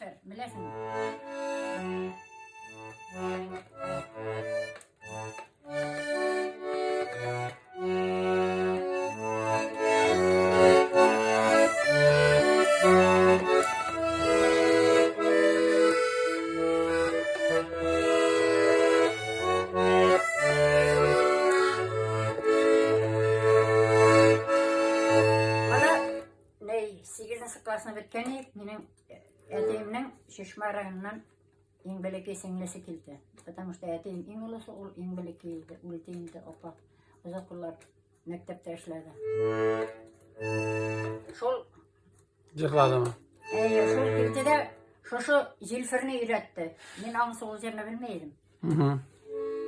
Zilfer, bilesin. Bana ne 8. klasına bitkeni benim eteğimden şişmarağından İngilizce singlisi kildi. Потому что eteğim İngilizce ol İngilizce kildi. Ultimde opa. Uzaklar mektepte işledi. Şol Cıkladı mı? şol kildi de şu Zilfer'ini öğretti. Ben hangisi olacağını bilmeydim.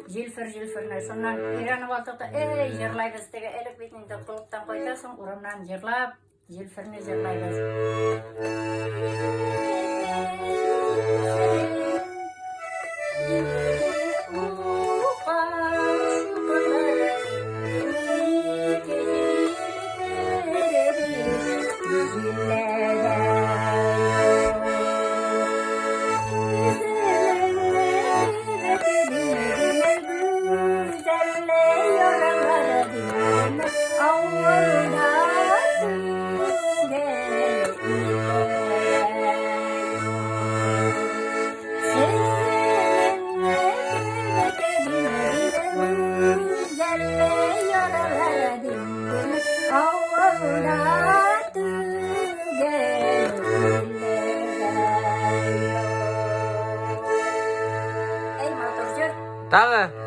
Zilfer'ine sonra İran'ı valtıqda jırlayız dege elek bitinde kılıktan koytasın uramdan jırlap Zilfer'ini jırlayız. Tabii.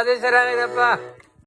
Hadi selam edin.